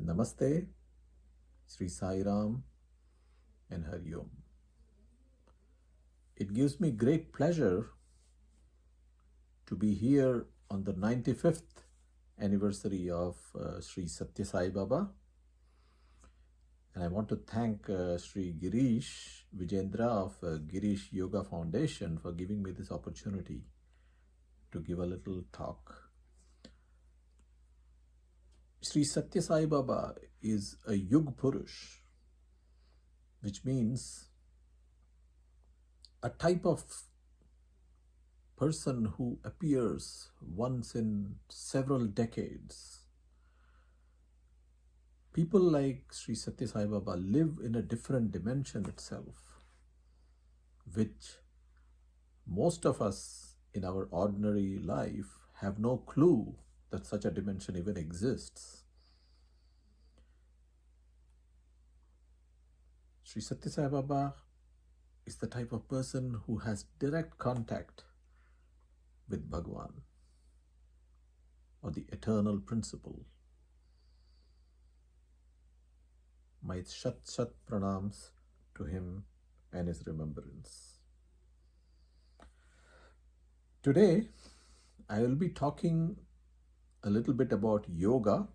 Namaste, Sri Sai Ram, and Hari Om. It gives me great pleasure to be here on the 95th anniversary of Sri Satya Sai Baba. And I want to thank Sri Girish Vijendra of Girish Yoga Foundation for giving me this opportunity to give a little talk. Sri Satya Sai Baba is a Yug Purush, which means a type of person who appears once in several decades. People like Sri Satya Sai Baba live in a different dimension itself, which most of us in our ordinary life have no clue that such a dimension even exists. Sri Satya Sai Baba is the type of person who has direct contact with Bhagwan or the eternal principle. My Shat Pranams to him and his remembrance. Today, I will be talking a little bit about yoga,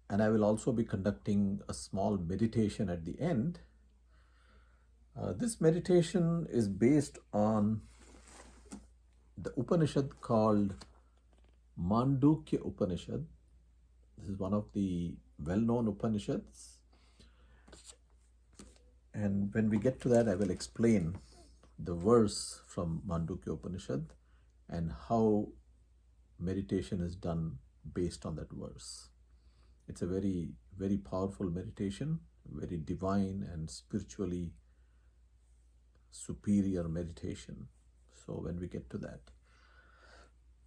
and I will also be conducting a small meditation at the end. This meditation is based on the Upanishad called Mandukya Upanishad. This is one of the well-known Upanishads. And when we get to that, I will explain the verse from Mandukya Upanishad and how meditation is done based on that verse. It's a very, very powerful meditation, very divine and spiritually superior meditation. So when we get to that.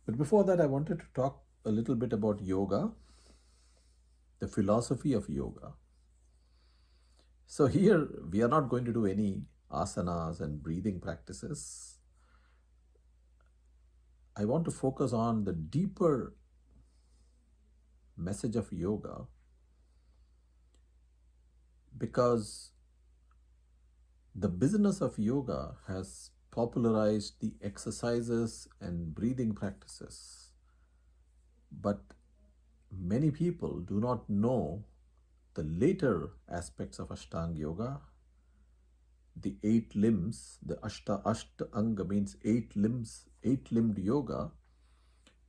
But before that, I wanted to talk a little bit about yoga, the philosophy of yoga. So here we are not going to do any asanas and breathing practices. I want to focus on the deeper message of yoga, because the business of yoga has popularized the exercises and breathing practices, but many people do not know the later aspects of Ashtanga Yoga, the 8 limbs. The Anga means 8 limbs, 8-limbed yoga.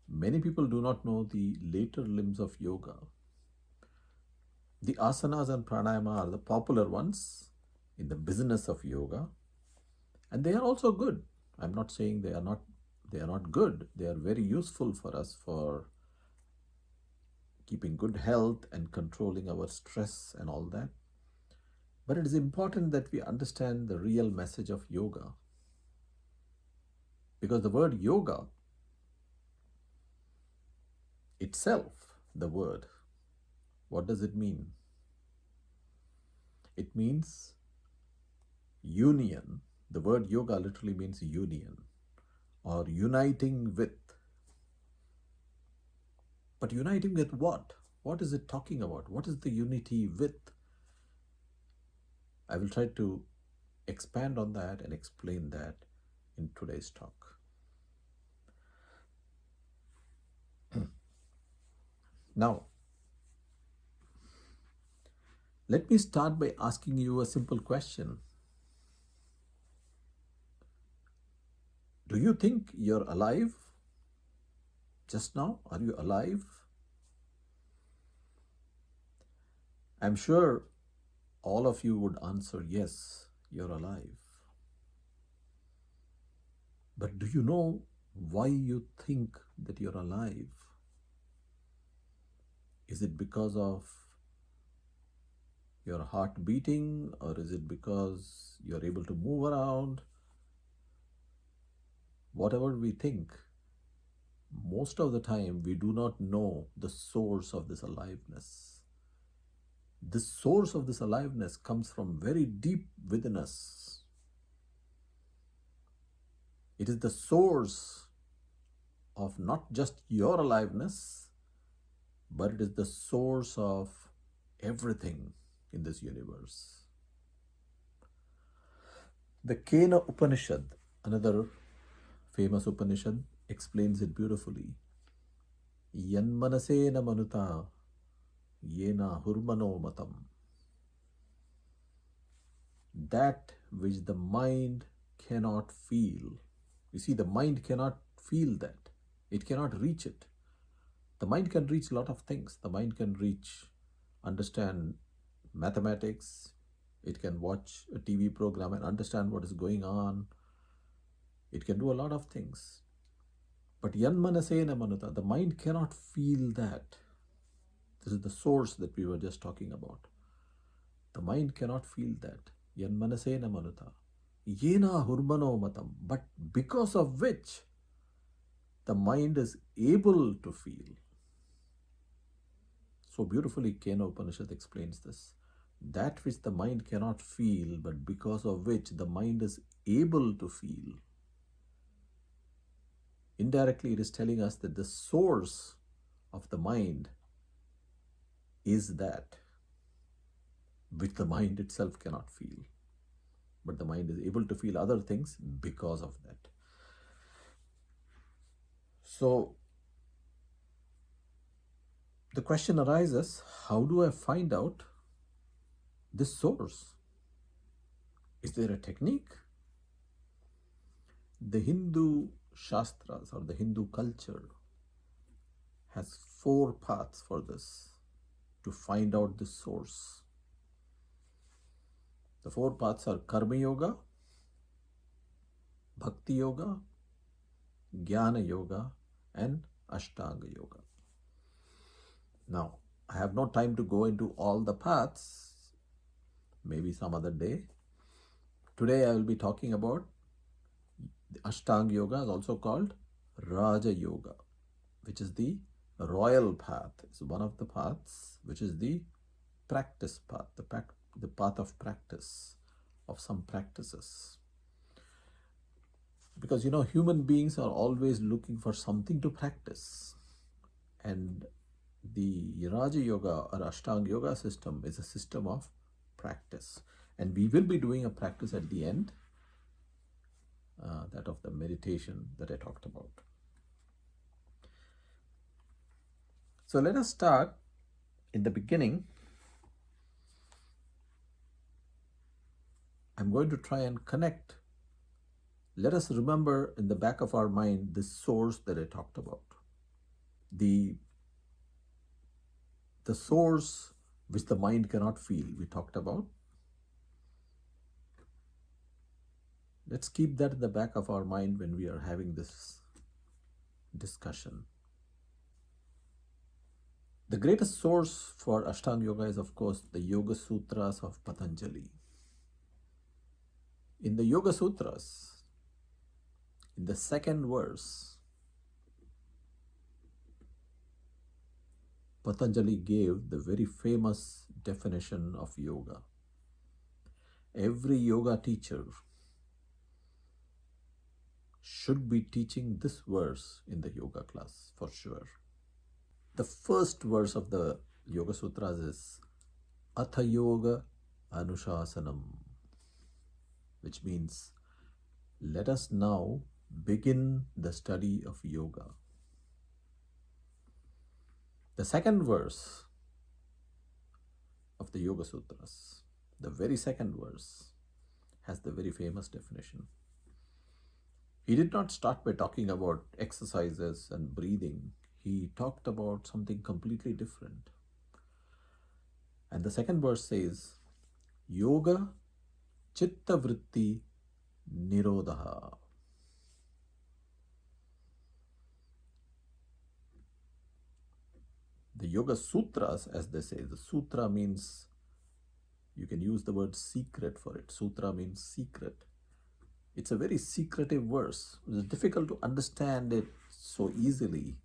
Many people do not know the later limbs of yoga. The asanas and pranayama are the popular ones in the business of yoga, and they are also good. I'm not saying they are not good. They are very useful for us for keeping good health and controlling our stress and all that. But it is important that we understand the real message of yoga, because the word yoga itself, the word, what does it mean? It means union. The word yoga literally means union or uniting with. But uniting with what? What is it talking about? What is the unity with? I will try to expand on that and explain that in today's talk. Now, let me start by asking you a simple question. Do you think you're alive just now? Are you alive? I'm sure all of you would answer, yes, you're alive. But do you know why you think that you're alive? Is it because of your heart beating, or is it because you're able to move around? Whatever we think, most of the time we do not know the source of this aliveness. The source of this aliveness comes from very deep within us. It is the source of not just your aliveness, but it is the source of everything in this universe. The Kena Upanishad, another famous Upanishad, explains it beautifully. Yan manase na manutha yena hurmano matam. That which the mind cannot feel. You see, the mind cannot feel that. It cannot reach it. The mind can reach a lot of things. The mind can understand mathematics. It can watch a TV program and understand what is going on. It can do a lot of things. But yan manasena manutha, the mind cannot feel that. This is the source that we were just talking about. The mind cannot feel that. Yan manasena manutha. Yena hurmano matam. But because of which the mind is able to feel. So beautifully Kena Upanishad explains this. That which the mind cannot feel, but because of which the mind is able to feel. Indirectly, it is telling us that the source of the mind is that which the mind itself cannot feel. But the mind is able to feel other things because of that. So the question arises, how do I find out this source? Is there a technique? The Hindu Shastras or the Hindu culture has 4 paths for this, to find out the source. The 4 paths are Karma Yoga, Bhakti Yoga, Jnana Yoga, and Ashtanga Yoga. Now, I have no time to go into all the paths, maybe some other day. Today I will be talking about the Ashtanga Yoga, is also called Raja Yoga, which is the royal path. It's one of the paths, which is the practice path, the path of practice, of some practices. Because human beings are always looking for something to practice. And the Raja Yoga or Ashtanga Yoga system is a system of practice. And we will be doing a practice at the end, that of the meditation that I talked about. So let us start in the beginning. I'm going to try and connect. Let us remember in the back of our mind this source that I talked about. The source which the mind cannot feel, we talked about. Let's keep that in the back of our mind when we are having this discussion. The greatest source for Ashtanga Yoga is, of course, the Yoga Sutras of Patanjali. In the Yoga Sutras, in the second verse, Patanjali gave the very famous definition of yoga. Every yoga teacher should be teaching this verse in the yoga class for sure. The first verse of the Yoga Sutras is Atha Yoga Anushasanam, which means let us now begin the study of yoga. The second verse of the Yoga Sutras, the very second verse, has the very famous definition. He did not start by talking about exercises and breathing. He talked about something completely different. And the second verse says, Yoga Chitta Vritti Nirodha. The Yoga Sutras, as they say, the sutra means, you can use the word secret for it. Sutra means secret. It's a very secretive verse. It's difficult to understand it so easily.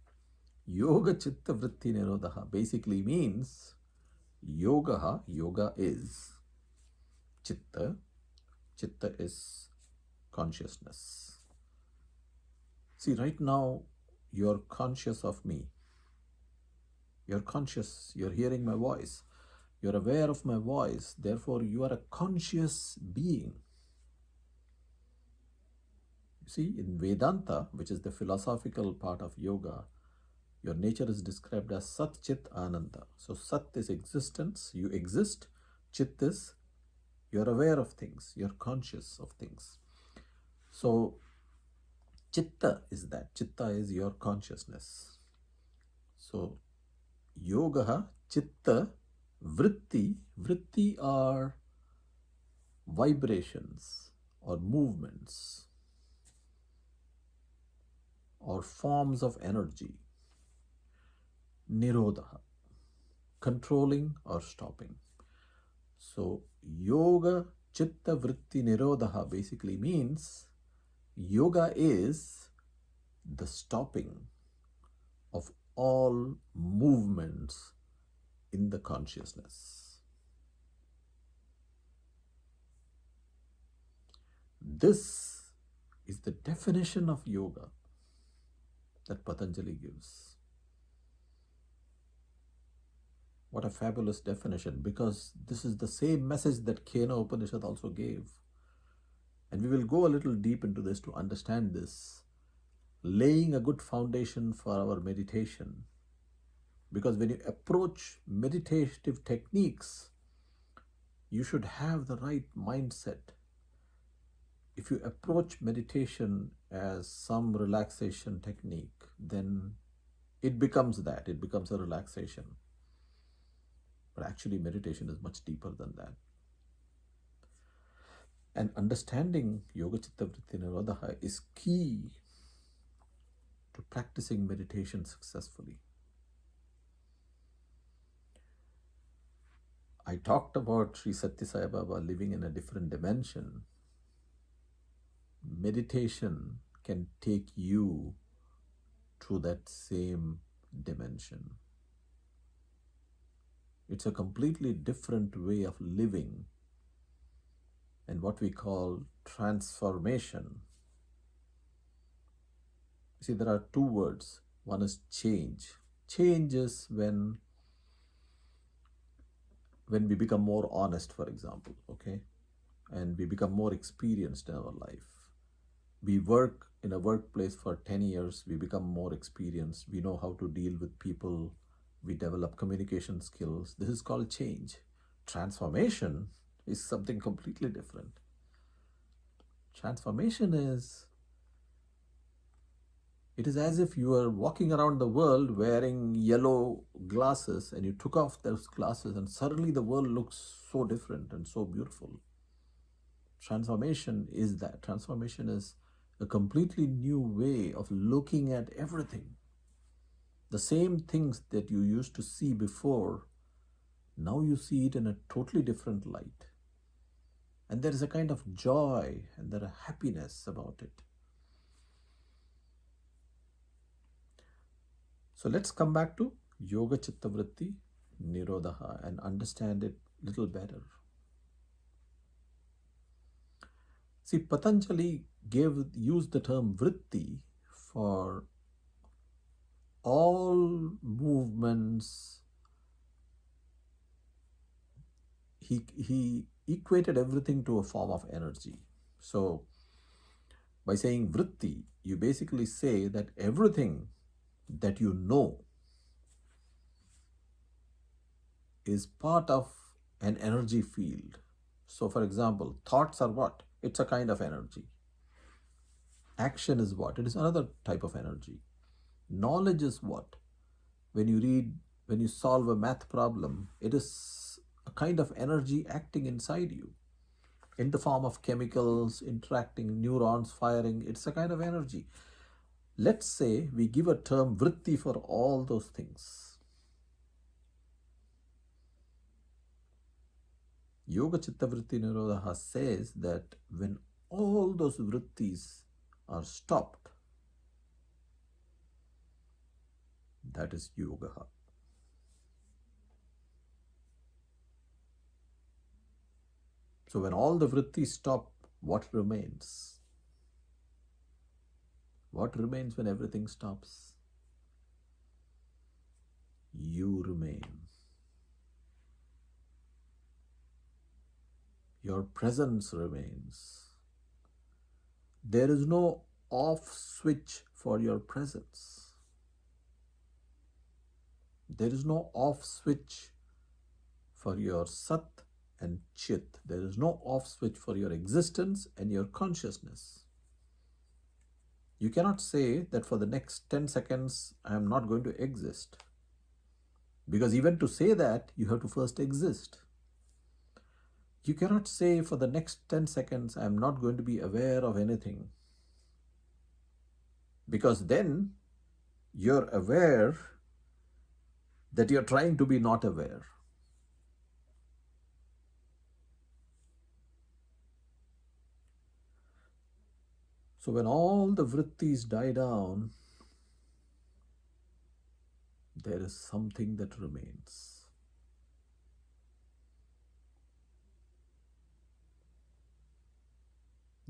Yoga Chitta Vritti Nirodha basically means yoga is chitta. Chitta is consciousness. See, right now you're conscious of me. You're conscious, you're hearing my voice, you're aware of my voice, therefore you are a conscious being. You see, in Vedanta, which is the philosophical part of yoga, your nature is described as Sat Chit Ananda. So Sat is existence, you exist. Chit is you're aware of things, you're conscious of things. So Chitta is that. Chitta is your consciousness. So yoga, chitta, vritti. Vritti are vibrations or movements or forms of energy. Nirodha, controlling or stopping. So yoga, chitta, vritti, nirodha basically means yoga is the stopping of all movements in the consciousness. This is the definition of yoga that Patanjali gives. What a fabulous definition, because this is the same message that Kena Upanishad also gave. And we will go a little deep into this to understand this, laying a good foundation for our meditation. Because when you approach meditative techniques, you should have the right mindset. If you approach meditation as some relaxation technique, then it becomes that, it becomes a relaxation. But actually, meditation is much deeper than that. And understanding Yoga Chitta Vritti Nirodha is key to practicing meditation successfully. I talked about Sri Satya Sai Baba living in a different dimension. Meditation can take you to that same dimension. It's a completely different way of living and what we call transformation. See, there are two words. One is change. Change is when we become more honest, for example, okay? And we become more experienced in our life. We work in a workplace for 10 years, we become more experienced, we know how to deal with people, we develop communication skills. This is called change. Transformation is something completely different. Transformation is, it is as if you are walking around the world wearing yellow glasses and you took off those glasses and suddenly the world looks so different and so beautiful. Transformation is that. Transformation is a completely new way of looking at everything. The same things that you used to see before, now you see it in a totally different light. And there is a kind of joy and there is happiness about it. So let's come back to Yoga Chitta Vritti Nirodha and understand it a little better. See, Patanjali used the term vritti for all movements. He equated everything to a form of energy. So by saying vritti, you basically say that everything that you know is part of an energy field. So for example, thoughts are what? It's a kind of energy. Action is what? It is another type of energy. Knowledge is what? When you solve a math problem, it is a kind of energy acting inside you in the form of chemicals, interacting, neurons firing. It's a kind of energy. Let's say we give a term vritti for all those things. Yoga Chitta Vritti Nirodha says that when all those vrittis are stopped, that is yoga. So when all the vrittis stop, what remains? What remains when everything stops? You Your presence remains. There is no off switch for your presence. There is no off switch for your Sat and Chit. There is no off switch for your existence and your consciousness. You cannot say that for the next 10 seconds I am not going to exist. Because even to say that, you have to first exist. You cannot say for the next 10 seconds I am not going to be aware of anything. Because then you're aware that you're trying to be not aware. So when all the vrittis die down, there is something that remains.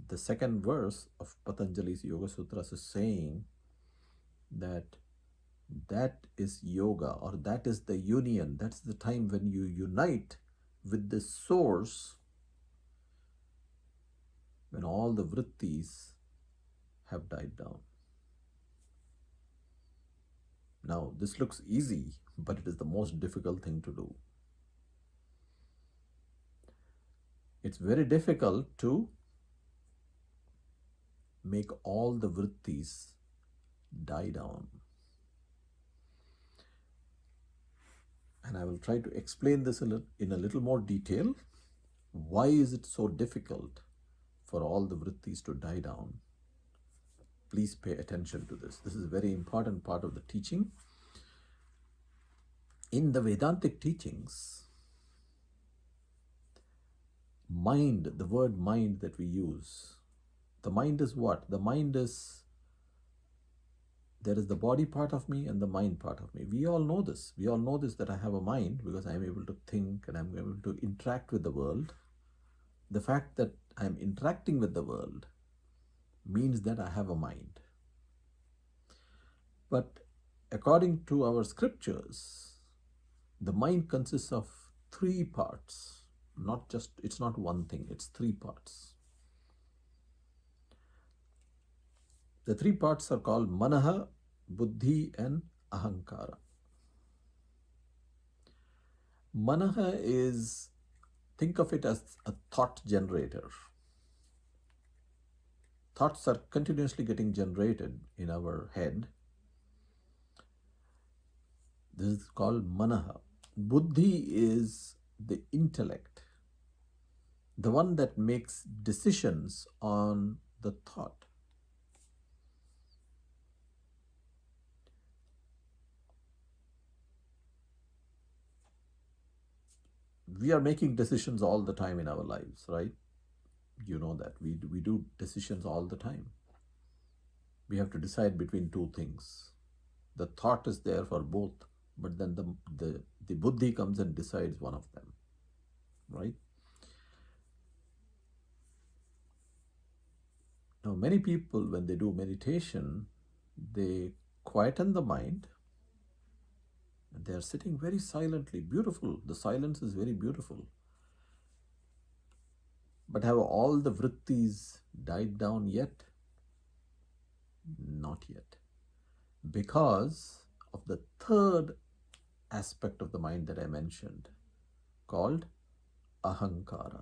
The second verse of Patanjali's Yoga Sutras is saying that is yoga, or that is the union. That's the time when you unite with the source, when all the vrittis have died down. Now, this looks easy, but it is the most difficult thing to do. It's very difficult to make all the vrittis die down. And I will try to explain this in a little more detail. Why is it so difficult for all the vrittis to die down? Please pay attention to this. This is a very important part of the teaching. In the Vedantic teachings, mind, the word mind that we use, the mind is what? The mind is, there is the body part of me and the mind part of me. We all know this. We all know this, that I have a mind because I am able to think and I am able to interact with the world. The fact that I am interacting with the world means that I have a mind. But according to our scriptures, the mind consists of three parts. It's not one thing, it's three parts. The three parts are called Manah, Buddhi and Ahankara. Manah is, think of it as a thought generator. Thoughts are continuously getting generated in our head. This is called Manah. Buddhi is the intellect, the one that makes decisions on the thought. We are making decisions all the time in our lives, right? You know that. We do decisions all the time. We have to decide between two things. The thought is there for both, but then the buddhi comes and decides one of them, right? Now, many people, when they do meditation, they quieten the mind and they are sitting very silently, beautiful. The silence is very beautiful. But have all the vrittis died down yet? Not yet. Because of the third aspect of the mind that I mentioned, called Ahankara.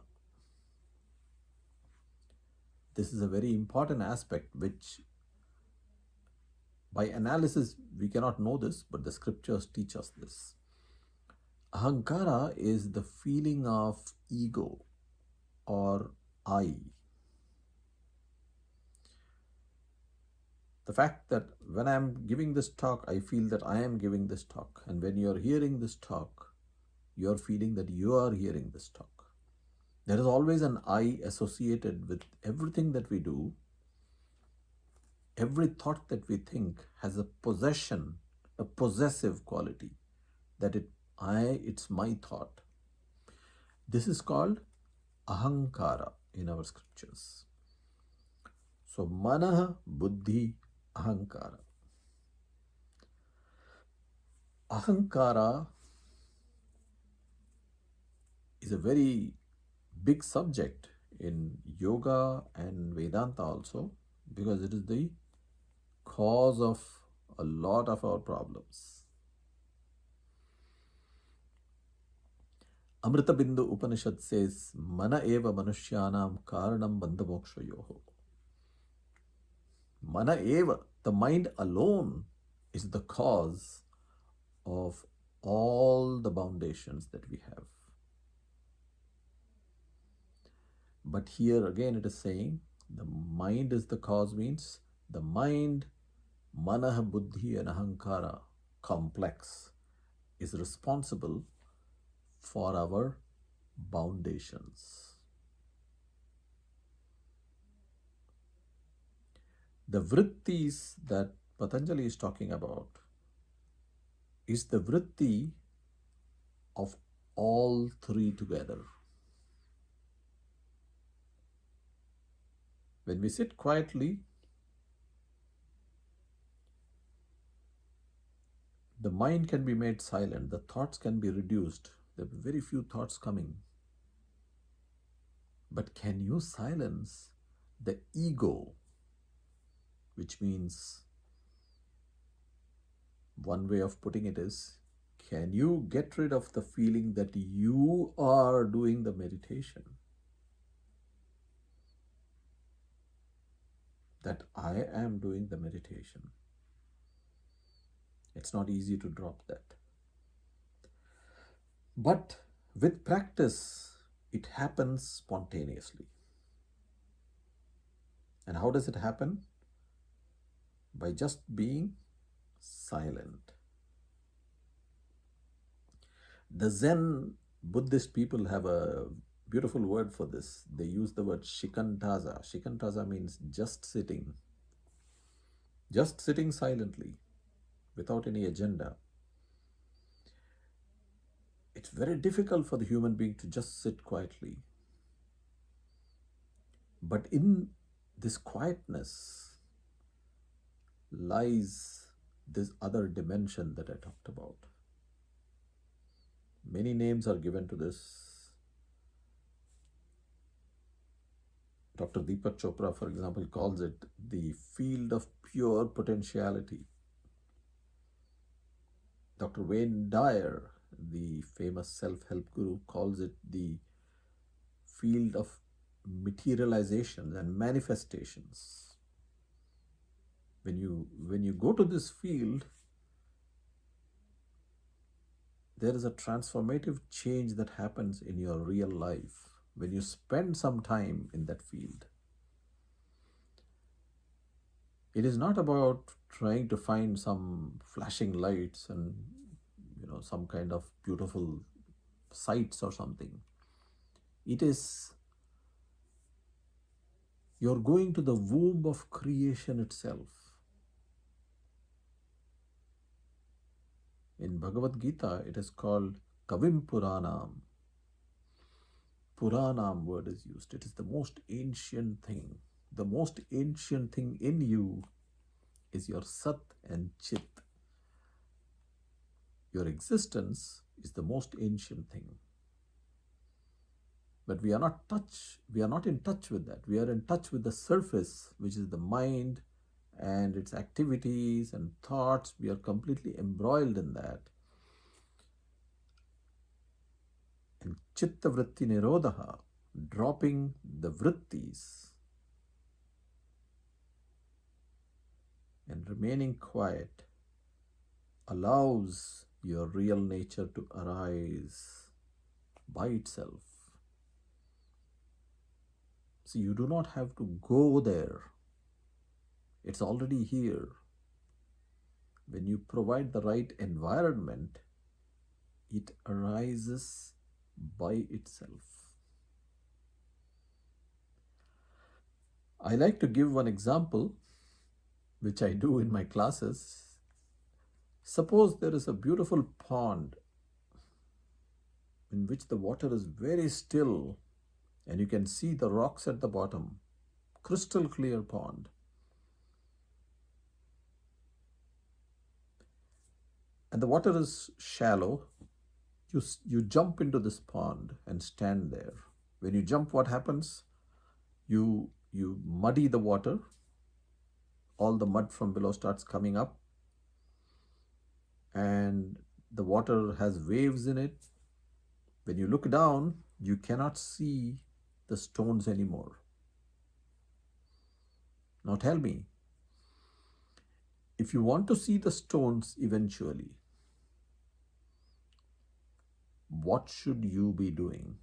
This is a very important aspect which, by analysis, we cannot know this, but the scriptures teach us this. Ahankara is the feeling of ego or I. The fact that when I am giving this talk, I feel that I am giving this talk. And when you are hearing this talk, you are feeling that you are hearing this talk. There is always an I associated with everything that we do. Every thought that we think has a possession, a possessive quality, that it's my thought. This is called Ahankara in our scriptures. So Manah, Buddhi, Ahankara. Ahankara is a very big subject in yoga and Vedanta also, because it is the cause of a lot of our problems. Amrita Bindu Upanishad says, Mana eva manushyanam karanam bandhamokshayoho. Mana eva, the mind alone, is the cause of all the foundations that we have. But here again it is saying the mind is the cause, means the mind, Manah, Buddhi and Ahankara complex is responsible for our foundations. The vrittis that Patanjali is talking about is the vritti of all three together. When we sit quietly, the mind can be made silent, the thoughts can be reduced, there are very few thoughts coming. But can you silence the ego, which means, one way of putting it is, can you get rid of the feeling that you are doing the meditation? That I am doing the meditation. It's not easy to drop that. But with practice, it happens spontaneously. And how does it happen? By just being silent. The Zen Buddhist people have a beautiful word for this. They use the word shikantaza. Shikantaza means just sitting silently, without any agenda. It's very difficult for the human being to just sit quietly. But in this quietness lies this other dimension that I talked about. Many names are given to this. Dr. Deepak Chopra, for example, calls it the field of pure potentiality. Dr. Wayne Dyer, the famous self-help guru, calls it the field of materializations and manifestations. When you go to this field, there is a transformative change that happens in your real life when you spend some time in that field. It is not about trying to find some flashing lights and some kind of beautiful sights or something. It is you're going to the womb of creation itself. In Bhagavad Gita, it is called Kavim Puranam. Puranam word is used. It is the most ancient thing. The most ancient thing in you is your Sat and Chit. Your existence is the most ancient thing. But we are not in touch with that. We are in touch with the surface, which is the mind and its activities and thoughts. We are completely embroiled in that. And chitta vritti nirodha, dropping the vrittis and remaining quiet, allows your real nature to arise by itself. So you do not have to go there. It's already here. When you provide the right environment, it arises by itself. I like to give one example, which I do in my classes. Suppose there is a beautiful pond in which the water is very still and you can see the rocks at the bottom, crystal clear pond. And the water is shallow. You jump into this pond and stand there. When you jump, what happens? You muddy the water, all the mud from below starts coming up, and the water has waves in it. When you look down, you cannot see the stones anymore. Now tell me, if you want to see the stones eventually, what should you be doing?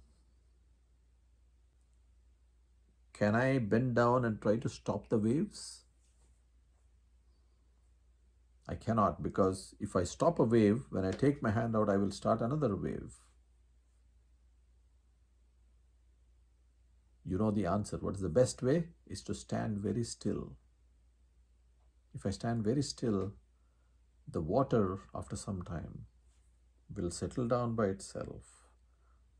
Can I bend down and try to stop the waves? I cannot, because if I stop a wave, when I take my hand out, I will start another wave. You know the answer. What is the best way? Is to stand very still. If I stand very still, the water after some time will settle down by itself.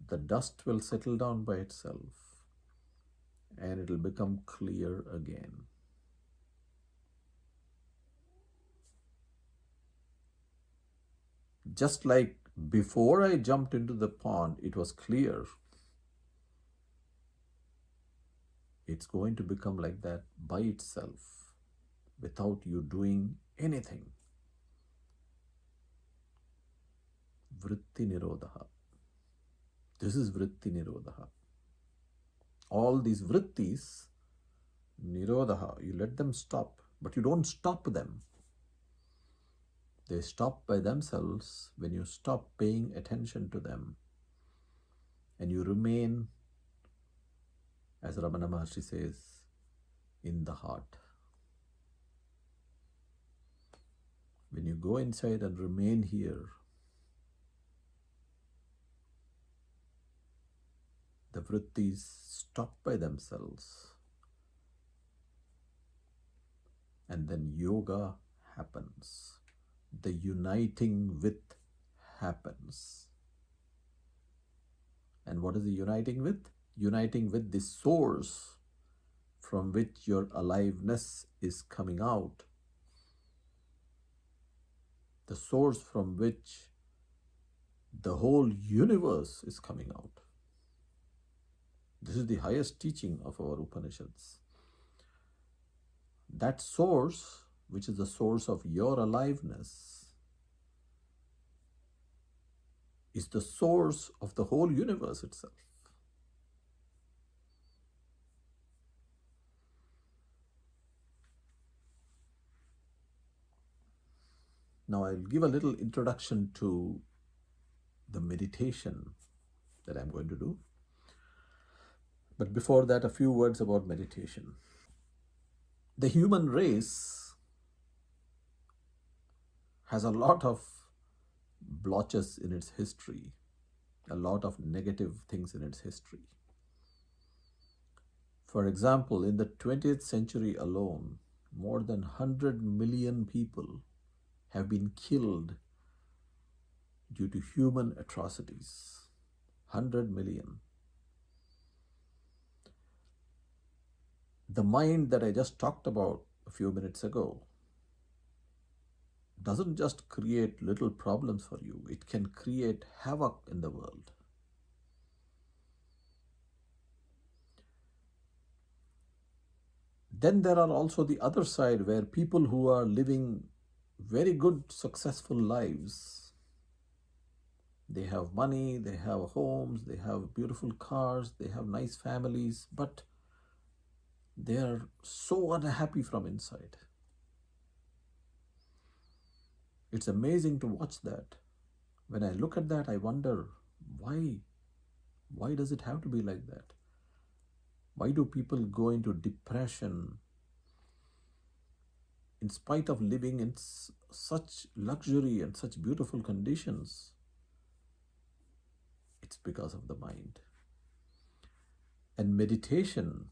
The dust will settle down by itself, and it will become clear again. Just like before I jumped into the pond, it was clear. It's going to become like that by itself without you doing anything. Vritti nirodha. This is vritti nirodha. All these vrittis, nirodha, you let them stop, but you don't stop them. They stop by themselves when you stop paying attention to them and you remain, as Ramana Maharshi says, in the heart. When you go inside and remain here, the vrittis stop by themselves, and then yoga happens. The uniting with happens. And what is the uniting with? Uniting with the source from which your aliveness is coming out. The source from which the whole universe is coming out. This is the highest teaching of our Upanishads. That source, which is the source of your aliveness, is the source of the whole universe itself. Now I'll give a little introduction to the meditation that I'm going to do. But before that, a few words about meditation. The human race has a lot of blotches in its history, a lot of negative things in its history. For example, in the 20th century alone, more than 100 million people have been killed due to human atrocities. 100 million. The mind that I just talked about a few minutes ago doesn't just create little problems for you, it can create havoc in the world. Then there are also the other side where people who are living very good, successful lives, they have money, they have homes, they have beautiful cars, they have nice families, but they are so unhappy from inside. It's amazing to watch that. When I look at that, I wonder, why? Why does it have to be like that? Why do people go into depression in spite of living in such luxury and such beautiful conditions? It's because of the mind. And meditation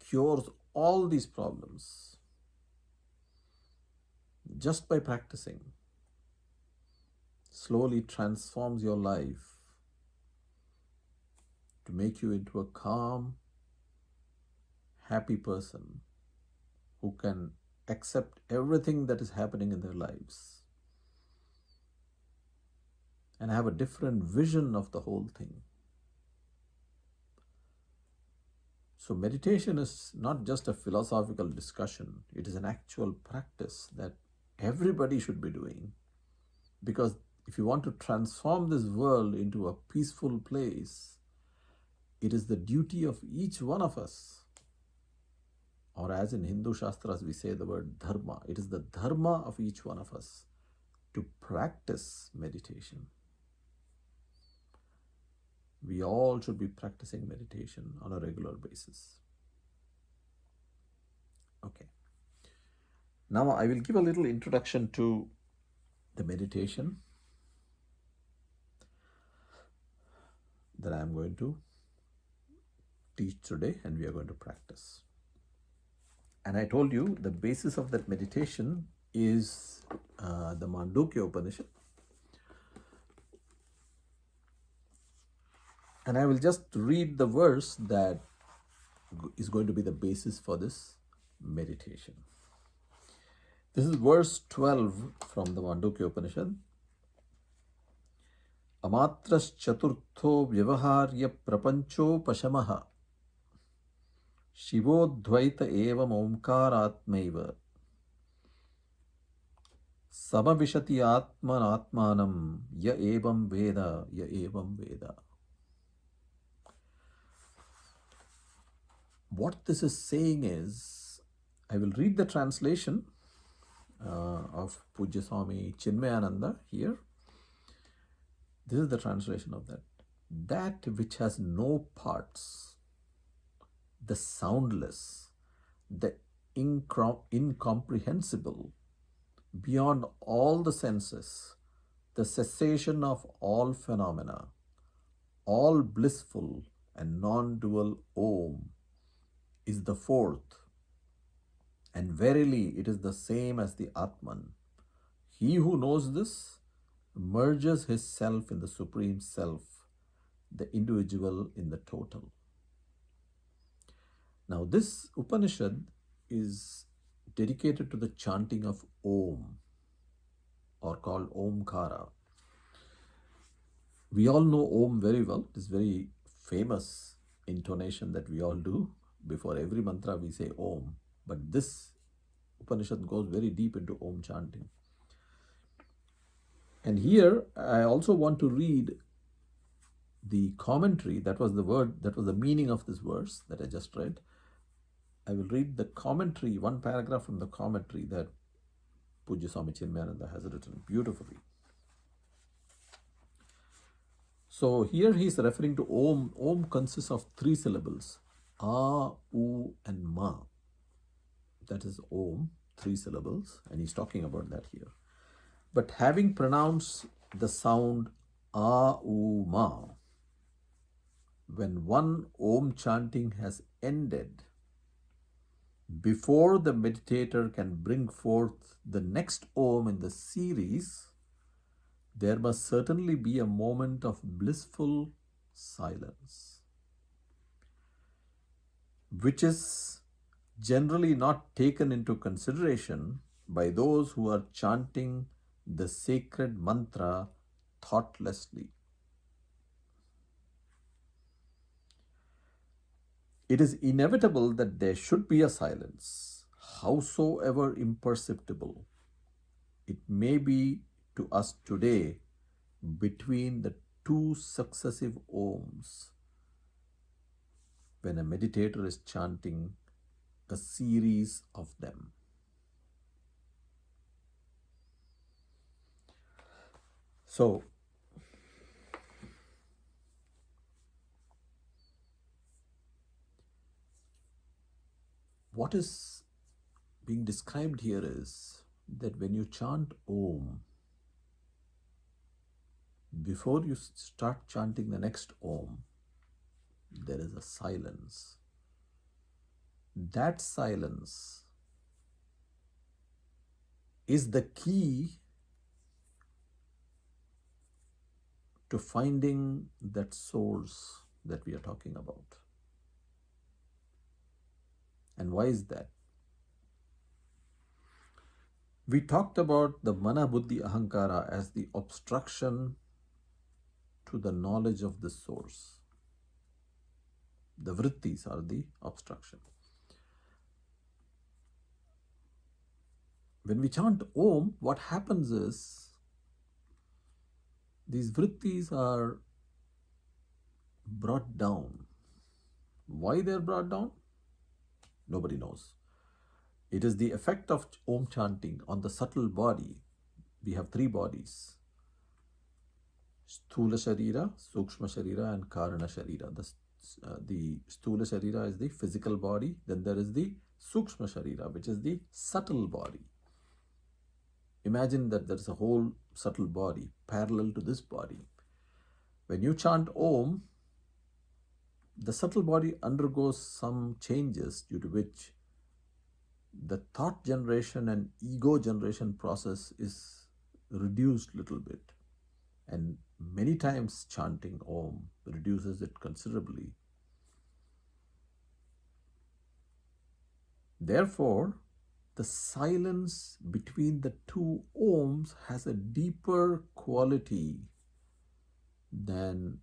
cures all these problems just by practicing. Slowly transforms your life to make you into a calm, happy person who can accept everything that is happening in their lives and have a different vision of the whole thing. So meditation is not just a philosophical discussion, it is an actual practice that everybody should be doing. Because if you want to transform this world into a peaceful place, it is the duty of each one of us. Or as in Hindu Shastras we say the word dharma. It is the dharma of each one of us to practice meditation. We all should be practicing meditation on a regular basis. Okay. Now I will give a little introduction to the meditation that I am going to teach today and we are going to practice. And I told you the basis of that meditation is the Mandukya Upanishad. And I will just read the verse that is going to be the basis for this meditation. This is verse 12 from the Mandukya Upanishad. Amatras chaturtho vyavaharya prapancho pashamaha Shivodvaita evam omkaratmaiva samavishati atmanatmanam ya evam veda ya evam veda. What this is saying is, I will read the translation of Pujya Swami Chinmayananda here. This is the translation of that. That which has no parts, the soundless, the incomprehensible, beyond all the senses, the cessation of all phenomena, all blissful and non-dual Om, is the fourth, and verily it is the same as the Atman. He who knows this merges his self in the Supreme Self, the individual in the total. Now this Upanishad is dedicated to the chanting of Om, or called Omkara. We all know Om very well. It is very famous intonation that we all do. Before every mantra we say Om, but this Upanishad goes very deep into Om chanting. And here I also want to read the commentary. That was the word, that was the meaning of this verse that I just read. I will read the commentary, one paragraph from the commentary that Pujya Swami Chinmayananda has written beautifully. So here he is referring to Om. Om consists of three syllables. A, U and Ma. That is Om, three syllables, and he's talking about that here. But having pronounced the sound A, U, Ma, when one Om chanting has ended, before the meditator can bring forth the next Om in the series, there must certainly be a moment of blissful silence, which is generally not taken into consideration by those who are chanting the sacred mantra thoughtlessly. It is inevitable that there should be a silence, howsoever imperceptible it may be to us today, between the two successive Oms, when a meditator is chanting a series of them. So, what is being described here is that when you chant Om, before you start chanting the next Om, there is a silence. That silence is the key to finding that source that we are talking about. And why is that? We talked about the Manah, Buddhi, Ahankara as the obstruction to the knowledge of the source. The vrittis are the obstruction. When we chant Om, what happens is these vrittis are brought down. Why they're brought down? Nobody knows. It is the effect of Om chanting on the subtle body. We have three bodies: Sthula Sharira, Sukshma Sharira, and Karana Sharira. The Sthula Sharira is the physical body. Then there is the Sukshma Sharira, which is the subtle body. Imagine that there is a whole subtle body parallel to this body. When you chant Om, the subtle body undergoes some changes due to which the thought generation and ego generation process is reduced a little bit. And many times chanting Om reduces it considerably. Therefore, the silence between the two Oms has a deeper quality than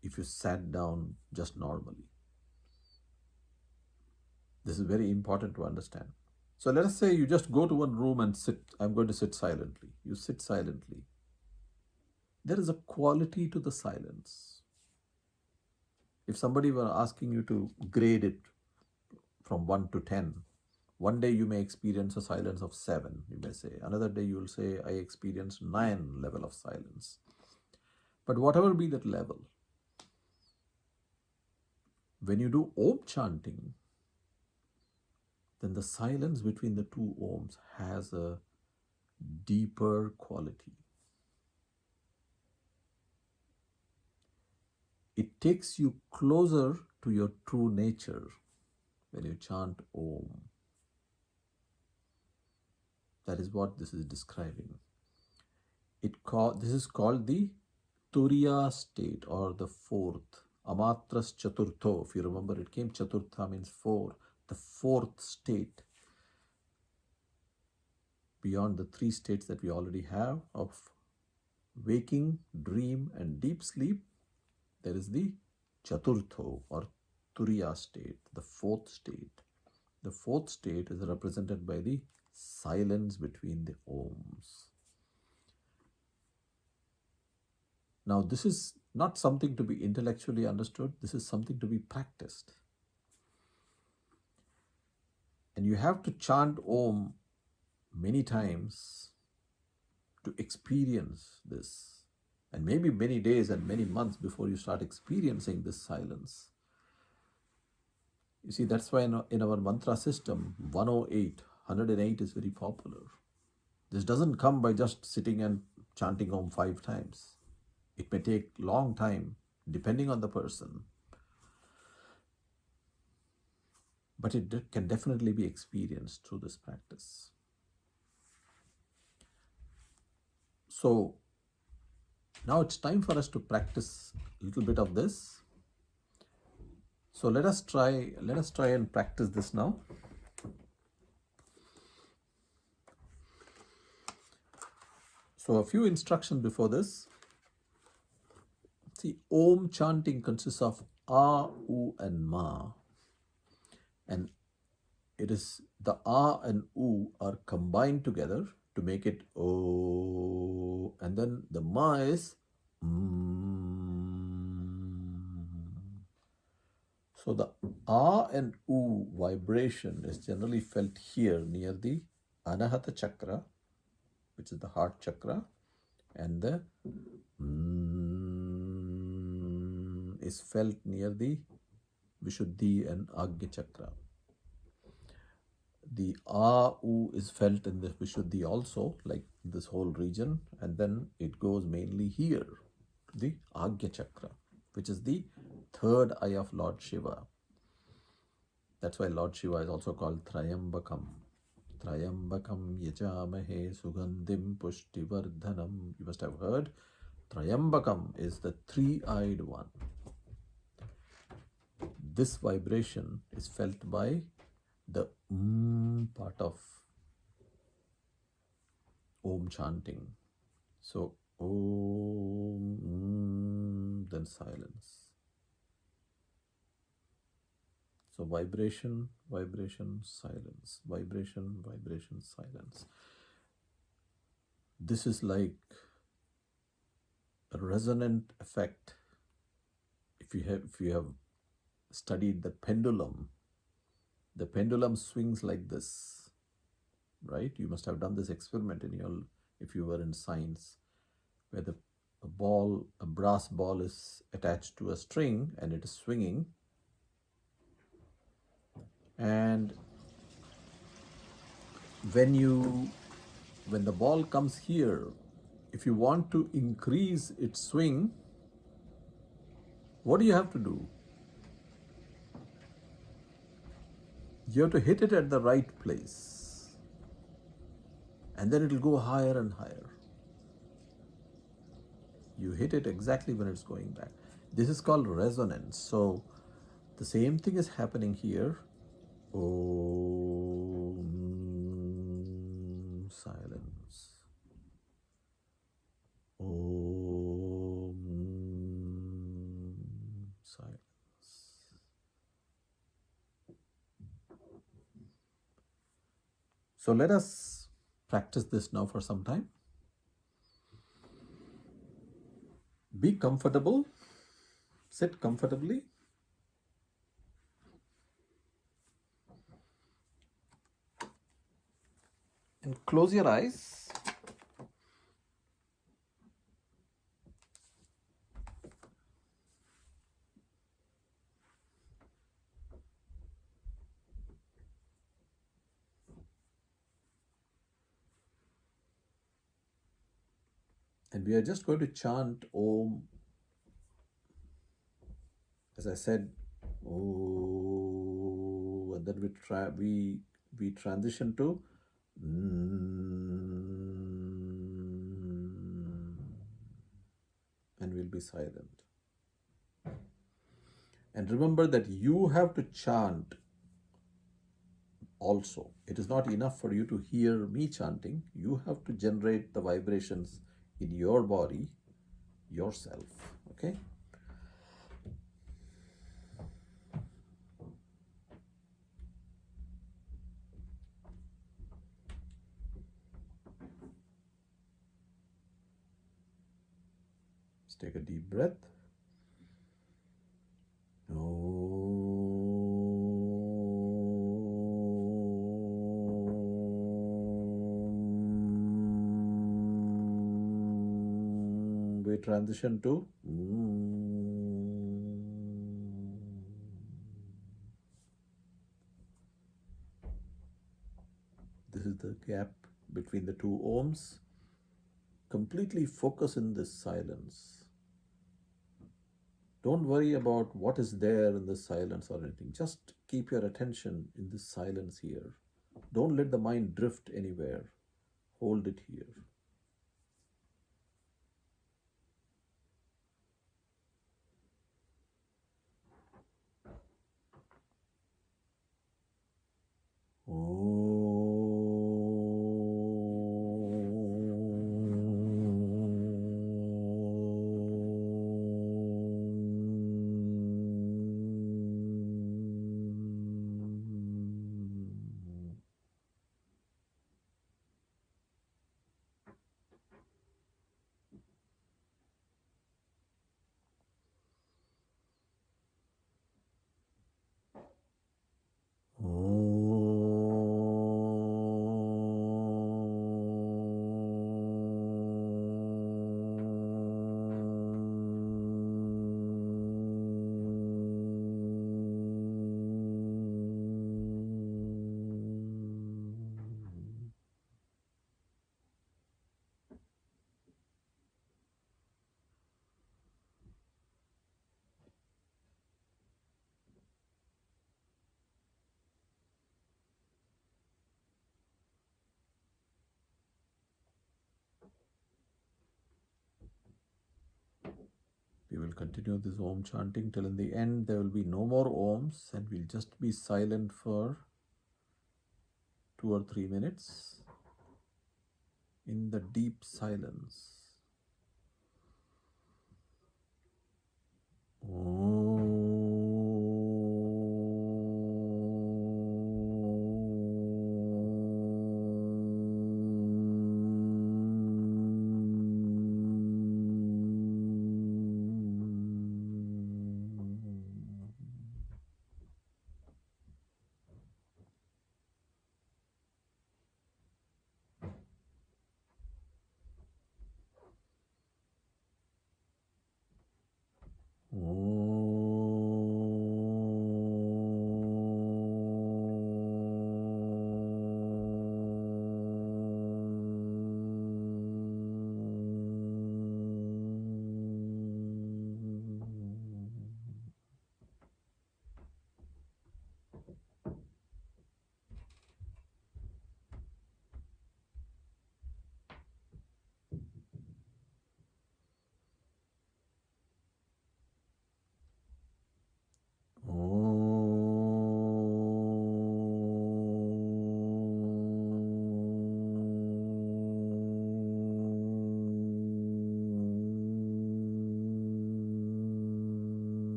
if you sat down just normally. This is very important to understand. So let us say you just go to one room and sit. I'm going to sit silently. You sit silently. There is a quality to the silence. If somebody were asking you to grade it from 1 to 10, one day you may experience a silence of 7, you may say. Another day you will say, I experienced 9 level of silence. But whatever be that level, when you do Om chanting, then the silence between the two Oms has a deeper quality. It takes you closer to your true nature when you chant Om. That is what this is describing. This is called the Turiya state, or the fourth. Amatras Chaturtho. If you remember, it came Chaturtha means 4. The fourth state, beyond the 3 states that we already have of waking, dream, and deep sleep, there is the Chaturtho or Turiya state, the 4th state. The 4th state is represented by the silence between the Oms. Now, this is not something to be intellectually understood. This is something to be practiced. And you have to chant Om many times to experience this. And maybe many days and many months before you start experiencing this silence. You see, that's why in our mantra system, 108 is very popular. This doesn't come by just sitting and chanting Om 5 times. It may take long time, depending on the person. But it can definitely be experienced through this practice. So now it's time for us to practice a little bit of this. So let us try and practice this now. So a few instructions before this. See, Om chanting consists of A, U, and Ma. And it is the A and U are combined together to make it O. And then the Ma is So the A and U vibration is generally felt here near the Anahata chakra, which is the heart chakra, and the is felt near the Vishuddhi and Agya chakra. The A-U is felt in the Vishuddhi also, like this whole region, and then it goes mainly here, the Agya chakra, which is the third eye of Lord Shiva. That's why Lord Shiva is also called Trayambakam. Trayambakam yajamahe sugandhim pushtivardhanam. You must have heard. Trayambakam is the three-eyed one. This vibration is felt by the part of Om chanting. So Om, then silence. So vibration, vibration, silence, vibration, vibration, silence. This is like a resonant effect. If you have studied the pendulum swings like this, right? You must have done this experiment if you were in science, where a brass ball is attached to a string and it is swinging, and when the ball comes here, if you want to increase its swing, what do you have to do? You have to hit it at the right place, and then it will go higher and higher. You hit it exactly when it's going back. This is called resonance. So the same thing is happening here. Om, silence. Om, silence. So let us practice this now for some time. Be comfortable. Sit comfortably. And close your eyes. And we are just going to chant Om. As I said, Om, and then we transition to and we'll be silent. And remember that you have to chant also. It is not enough for you to hear me chanting. You have to generate the vibrations in your body yourself. Okay? Let's take a deep breath. We transition to this is the gap between the two Oms. Completely focus in this silence. Don't worry about what is there in the silence or anything. Just keep your attention in this silence here. Don't let the mind drift anywhere. Hold it here. We will continue this Om chanting till in the end there will be no more Oms and we'll just be silent for 2 or 3 minutes in the deep silence.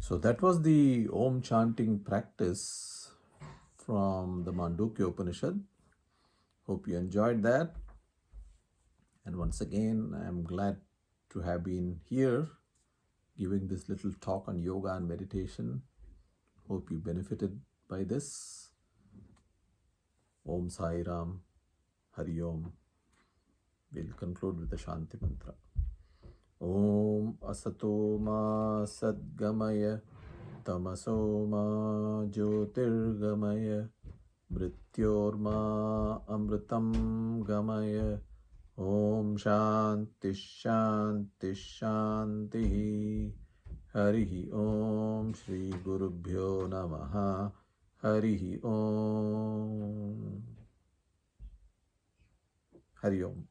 So that was the Om chanting practice from the Mandukya Upanishad. Hope you enjoyed that. And once again, I am glad to have been here giving this little talk on yoga and meditation. Hope you benefited by this. Om Sai Ram, Hari Om. We'll conclude with the Shanti Mantra. Om Asato Ma Sadgamaya Tamaso Ma Jyotirgamaya Mrityorma Amritam Gamaya. Om Shanti Shanti Shanti. Harihi Om Shri Gurubhyo Namaha. Harihi Om. Hari Om.